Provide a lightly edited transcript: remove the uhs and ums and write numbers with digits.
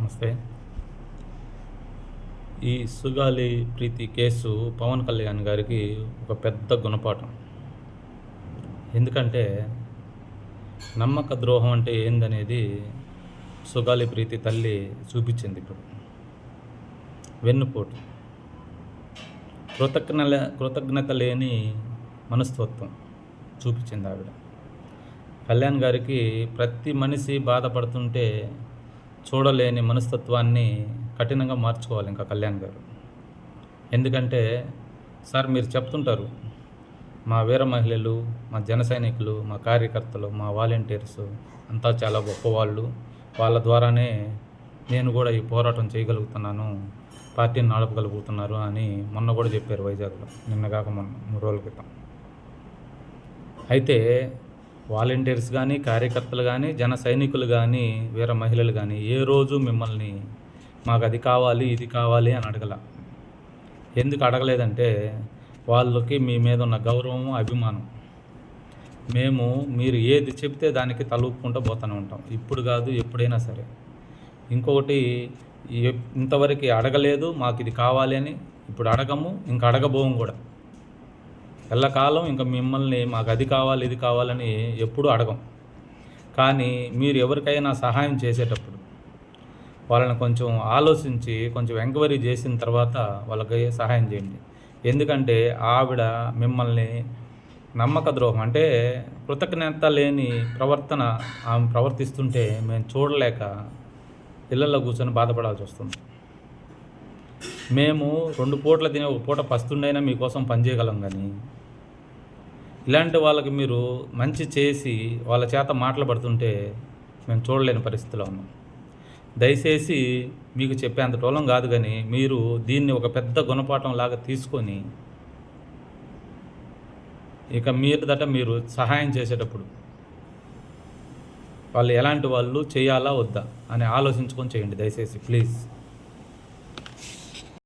నమస్తే. ఈ సుగాలి ప్రీతి కేసు పవన్ కళ్యాణ్ గారికి ఒక పెద్ద గుణపాఠం. ఎందుకంటే నమ్మక ద్రోహం అంటే ఏందనేది సుగాలి ప్రీతి తల్లి చూపించింది ఇప్పుడు. వెన్నుపోటు, కృతజ్ఞత లేని మనస్తత్వం చూపించింది ఆవిడ. కళ్యాణ్ గారికి ప్రతి మనిషి బాధపడుతుంటే చూడలేని మనస్తత్వాన్ని కఠినంగా మార్చుకోవాలి ఇంకా కళ్యాణ్ గారు. ఎందుకంటే సార్ మీరు చెప్తుంటారు, మా వీర మహిళలు, మా జన సైనికులు, మా కార్యకర్తలు, మా వాలంటీర్స్ అంతా చాలా గొప్పవాళ్ళు, వాళ్ళ ద్వారానే నేను కూడా ఈ పోరాటం చేయగలుగుతున్నాను, పార్టీని నడపగలుగుతున్నారు అని మొన్న కూడా చెప్పారు వైజాగ్లో, నిన్నగాక మొన్న 3 రోజుల క్రితం. అయితే వాలంటీర్స్ కానీ, కార్యకర్తలు కానీ, జన సైనికులు కానీ, వీర మహిళలు కానీ ఏ రోజు మిమ్మల్ని మాకు అది కావాలి, ఇది కావాలి అని అడగల. ఎందుకు అడగలేదంటే వాళ్ళకి మీ మీద ఉన్న గౌరవం, అభిమానం. మీరు ఏది చెప్తే దానికి తలూపుకుంటూ పోతూనే ఉంటాం. ఇప్పుడు కాదు, ఎప్పుడైనా సరే. ఇంకొకటి, ఇంతవరకు అడగలేదు మాకు ఇది కావాలి అని, ఇప్పుడు అడగము, ఇంకా అడగబోము కూడా. ఎల్లకాలం ఇంకా మిమ్మల్ని మాకు అది కావాలి, ఇది కావాలని ఎప్పుడూ అడగం. కానీ మీరు ఎవరికైనా సహాయం చేసేటప్పుడు వాళ్ళని కొంచెం ఆలోచించి, కొంచెం ఎంక్వైరీ చేసిన తర్వాత వాళ్ళకి సహాయం చేయండి. ఎందుకంటే ఆవిడ మిమ్మల్ని నమ్మక ద్రోహం అంటే కృతజ్ఞత లేని ప్రవర్తన ఆమె ప్రవర్తిస్తుంటే మేము చూడలేక ఇళ్లలో కూర్చొని బాధపడాల్సి వస్తుంది. మేము 2 పూట్ల తినే 1 పూట పస్తుండైనా మీకోసం పనిచేయగలం, కానీ ఇలాంటి వాళ్ళకి మీరు మంచి చేసి వాళ్ళ చేత మాటలు పడుతుంటే మేము చూడలేని పరిస్థితిలో ఉన్నాం. దయచేసి మీకు చెప్పేంత టోలం కాదు, కానీ మీరు దీన్ని ఒక పెద్ద గుణపాఠం లాగా తీసుకొని ఇక మీరు సహాయం చేసేటప్పుడు వాళ్ళు ఎలాంటి వాళ్ళు చేయాలా వద్దా అని ఆలోచించుకొని చేయండి దయచేసి, ప్లీజ్.